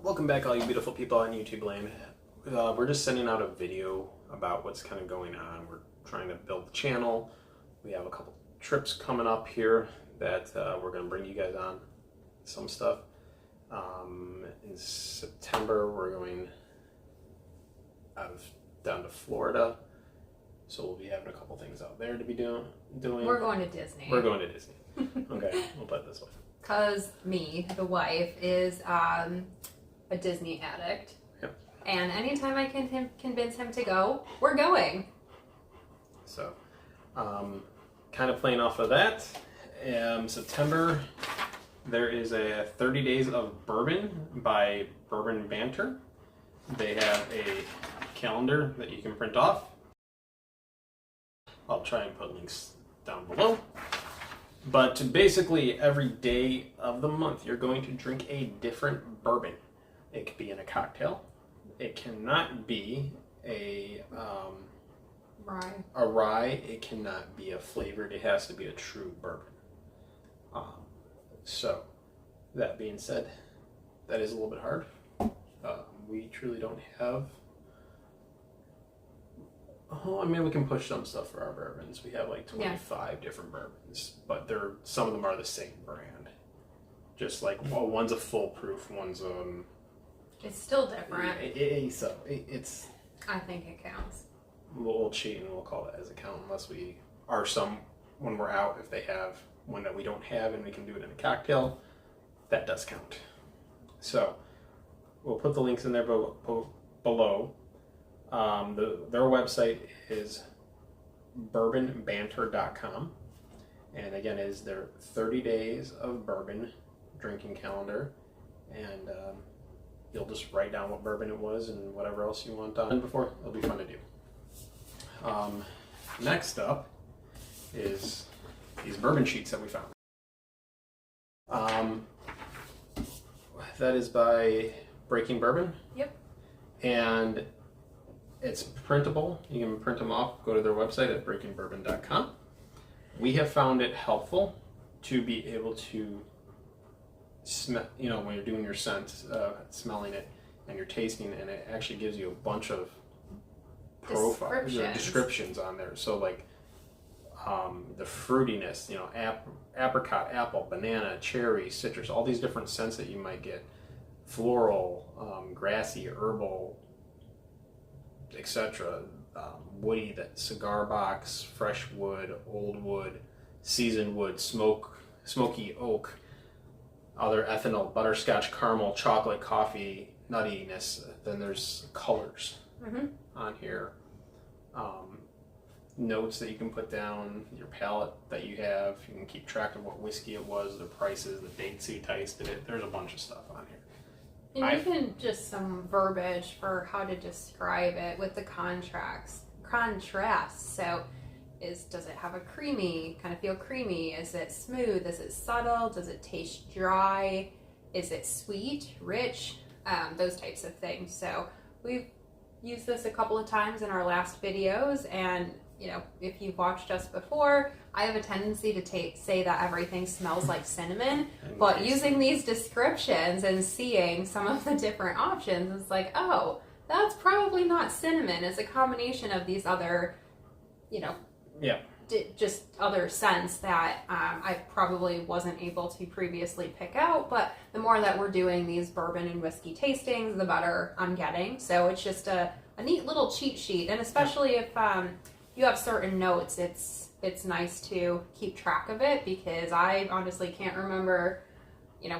Welcome back, all you beautiful people on YouTube land. We're just sending out a video about what's kind of going on. We're trying to build the channel. We have a couple trips coming up here that we're going to bring you guys on some stuff. In September, we're going down to Florida, so we'll be having a couple things out there to be doing. We're going to Disney. We're going to Disney. Okay, we'll put it this way. Because me, the wife, is a Disney addict. Yep. And anytime I can convince him to go, we're going. So, kind of playing off of that, September, there is a 30 Days of Bourbon by Bourbon Banter. They have a calendar that you can print off. I'll try and put links down below. But basically, every day of the month, you're going to drink a different bourbon. It could be in a cocktail. It cannot be a rye. It cannot be a flavored. It has to be a true bourbon. So, that being said, that is a little bit hard. We truly don't have. Oh, I mean, we can push some stuff for our bourbons. We have like 25 different bourbons, but some of them are the same brand. Just like, well, one's a full proof, one's It's still different. It's. I think it counts. We'll cheat and we'll call it as a count unless we are when we're out. If they have one that we don't have and we can do it in a cocktail, that does count. So we'll put the links in there below. Their website is bourbonbanter.com, and again, it is their 30 Days of Bourbon drinking calendar, and you'll just write down what bourbon it was and whatever else you want done before. It'll be fun to do. Next up is these bourbon sheets that we found. That is by Breahing Bourbon. Yep. And it's printable. You can print them off. Go to their website at breahingbourbon.com. We have found it helpful to be able to smell, when you're doing your scent, smelling it, and you're tasting, and it actually gives you a bunch of descriptions on there. So like the fruitiness, apricot, apple, banana, cherry, citrus, all these different scents that you might get, floral, grassy, herbal, etc. Woody, that cigar box, fresh wood, old wood, seasoned wood, smoky oak, other ethanol, butterscotch, caramel, chocolate, coffee, nuttiness. Then there's colors on here. Notes that you can put down, your palate that you have. You can keep track of what whiskey it was, the prices, the dates you tasted it. There's a bunch of stuff on here. And even just some verbiage for how to describe it with the contrast. So, does it have a creamy, kind of feel creamy? Is it smooth? Is it subtle? Does it taste dry? Is it sweet, rich? Those types of things. So we've used this a couple of times in our last videos, and if you've watched us before, I have a tendency to say that everything smells like cinnamon, but using these descriptions and seeing some of the different options, it's like, oh, that's probably not cinnamon. It's a combination of these other, just other scents that I probably wasn't able to previously pick out, but the more that we're doing these bourbon and whiskey tastings, the better I'm getting. So it's just a neat little cheat sheet, and especially if you have certain notes, it's nice to keep track of it, because I honestly can't remember,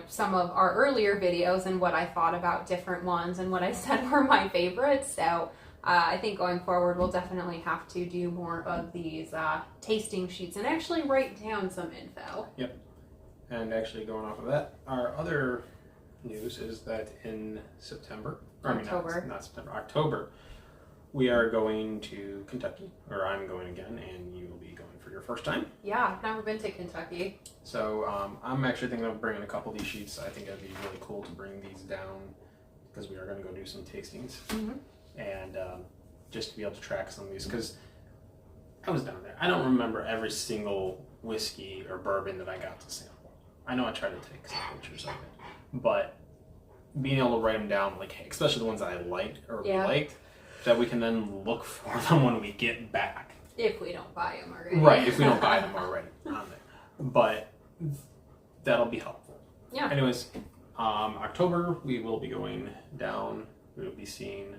some of our earlier videos and what I thought about different ones and what I said were my favorites. So I think going forward, we'll definitely have to do more of these tasting sheets and actually write down some info. Yep. And actually going off of that, our other news is that in October, we are going to Kentucky, or I'm going again, and you will be going for your first time. Yeah, I've never been to Kentucky. So I'm actually thinking of bringing a couple of these sheets. I think it'd be really cool to bring these down, because we are going to go do some tastings. And just to be able to track some of these, because I was down there. I don't remember every single whiskey or bourbon that I got to sample. I know I tried to take some pictures of it, but being able to write them down, like especially the ones that I liked or we Yeah. liked, that we can then look for them when we get back. If we don't buy them already. Right, if we don't buy them already on there. But that'll be helpful. Yeah. Anyways, October we will be going down. We will be seeing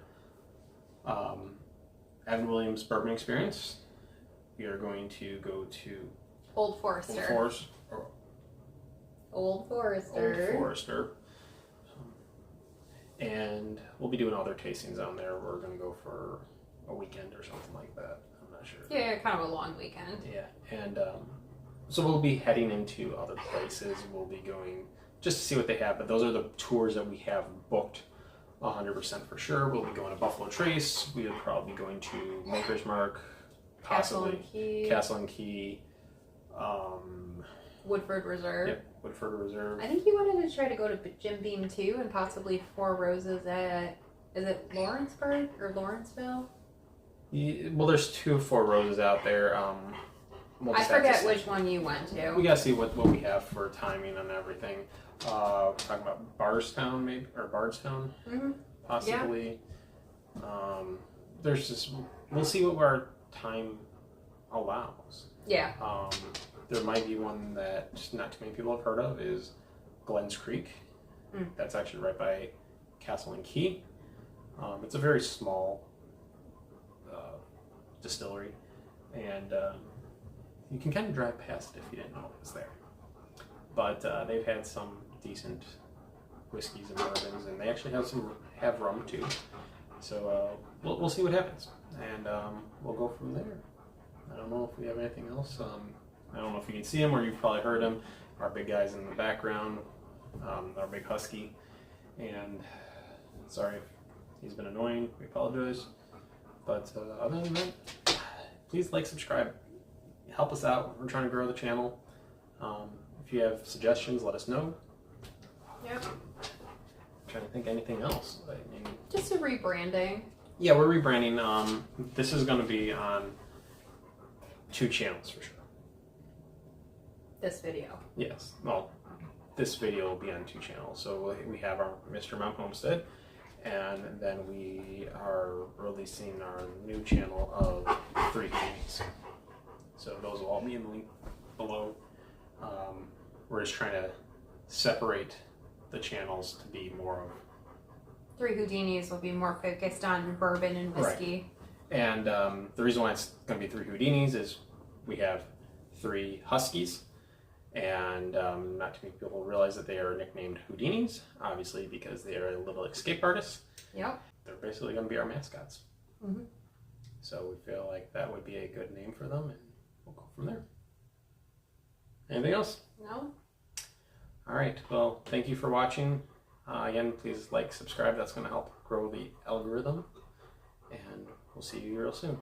Evan Williams Bourbon Experience. We are going to go to Old Forester. Old Forester. And we'll be doing other tastings on there. We're going to go for a weekend or something like that. I'm not sure. Yeah, kind of a long weekend. Yeah, and so we'll be heading into other places. We'll be going just to see what they have, but those are the tours that we have booked 100% for sure. We'll be going to Buffalo Trace. We'll probably be going to Maker's Mark, possibly Castle and Key. Woodford Reserve. Yep, Woodford Reserve. I think he wanted to try to go to Jim Beam too, and possibly Four Roses at, is it Lawrenceburg or Lawrenceville? Yeah, well, there's 2 Four Roses out there. We'll I just have to forget see. which one you went to. We gotta see what we have for timing and everything. Talking about Bardstown, maybe, or Bardstown, possibly. Yeah. There's just, we'll see what our time allows. Yeah. There might be one that not too many people have heard of, is Glens Creek. That's actually right by Castle and Key. It's a very small distillery, and you can kind of drive past it if you didn't know it was there. But they've had some decent whiskeys and bourbons, and they actually have rum too. So we'll see what happens, and we'll go from there. I don't know if we have anything else. I don't know if you can see him, or you've probably heard him. Our big guy's in the background, our big husky, and sorry if he's been annoying. We apologize. But other than that, please like, subscribe, help us out. We're trying to grow the channel. If you have suggestions, let us know. Yep. I'm trying to think anything else. I mean, Just a rebranding. yeah, we're rebranding. This is going to be on 2 channels for sure. This video. Yes. Well, this video will be on 2 channels. So we have our Mr. Mount Homestead, and then we are releasing our new channel of 3 Houdinis. So those will all be in the link below. We're just trying to separate the channels to be more of 3 Houdinis will be more focused on bourbon and whiskey. Right. And the reason why it's going to be 3 Houdinis is we have 3 Huskies, and not too many people realize that they are nicknamed Houdinis, obviously because they are little escape artists. Yep. They're basically going to be our mascots. Mm-hmm. So we feel like that would be a good name for them, and we'll go from there. Anything else? No? All right. Well, thank you for watching. Again, please like, subscribe. That's going to help grow the algorithm. And we'll see you real soon.